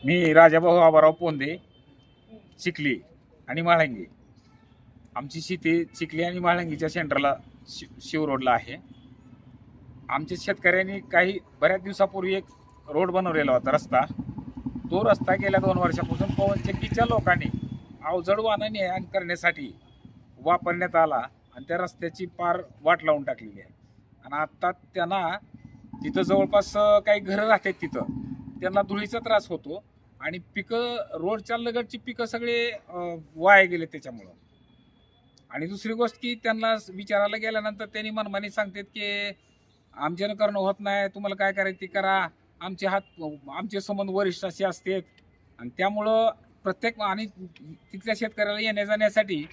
मी राजाभाऊ आबाराव पोंदे, चिखली आणि म्हाळंगी. आमची शेती चिखली आणि म्हाळंगीच्या सेंटरला शिव रोडला आहे. आमच्या शेतकऱ्यांनी बऱ्याच दिवसापूर्वी एक रोड बनवलेला होता, रस्ता. तो रस्ता गेल्या 2 वर्षापासून पवनचक्कीच्या लोकांनी अवजड वाहनं करण्यासाठी वापरण्यात आला आणि त्या रस्त्याची पार वाट लावून टाकलेली आहे. आणि आता त्यांना तिथं जवळपास काही घरं राहतात, तिथं त्यांना धुळीचा त्रास होतो आणि पिकं, रोडच्या लगतची पिकं सगळे वाया गेले त्याच्यामुळं. आणि दुसरी गोष्ट की त्यांना विचारायला गेल्यानंतर त्यांनी मनमानी सांगतात की आमच्यानं करणं होत नाही, तुम्हाला काय करायचं ते करा, आमचे संबंध वरिष्ठ असे असतात. आणि त्यामुळं प्रत्येक आणि तिथल्या शेतकऱ्याला येण्या जाण्यासाठी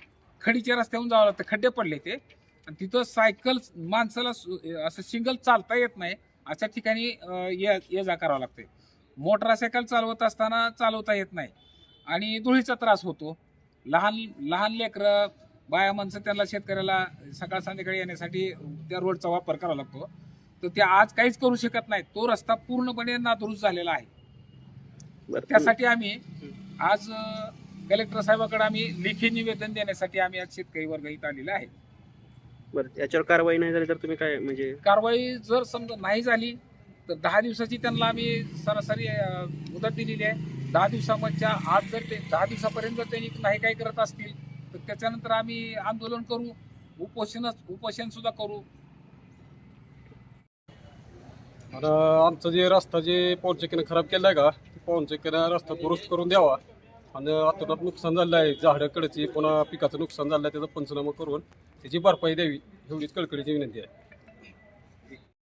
खडीच्या रस्त्यावरून जावं लागतं, खड्डे पडले ते. आणि तिथं सायकल माणसाला असं सिंगल चालता येत नाही, अशा ठिकाणी ये जा करावं लागते. मोटरसायकल चालवत असताना चालवता येत नाही आणि धुळीचा त्रास होतो. लहान लहान लेकरं, बाया माणसं, त्यांना शेतकऱ्याला सकाळ संध्याकाळी येण्यासाठी त्या रोडचा वापर करावा लागतो. तर ते आज काहीच करू शकत नाही, तो रस्ता पूर्णपणे नादुरुस्त झालेला आहे. त्यासाठी आम्ही आज कलेक्टर साहेबांकडे आम्ही लेखी निवेदन देण्यासाठी आम्ही आज शेतकरी वर्ग इथं आलेला आहे. बरं, याच्यावर कारवाई नाही झाली तर तुम्ही काय, म्हणजे कारवाई जर समजा नाही झाली तर 10 दिवसाची त्यांना आम्ही सरासरी मुदत दिलेली आहे. 10 दिवसाच्या आत जर ते 10 दिवसापर्यंत जर त्यांनी नाही काय करत असतील तर त्याच्यानंतर आम्ही आंदोलन करू, उपोषण सुद्धा करू. आणि आमचा जे रस्ता पवनचक्कीनं खराब केला आहे का, पवनचक्कीनं रस्ता दुरुस्त करून द्यावा. आणि आता नुकसान झालं आहे, झाडाकडची पुन्हा पिकाचं नुकसान झालं आहे, त्याचा पंचनामा करून त्याची भरपाई द्यावी, एवढीच कळकळीची विनंती आहे.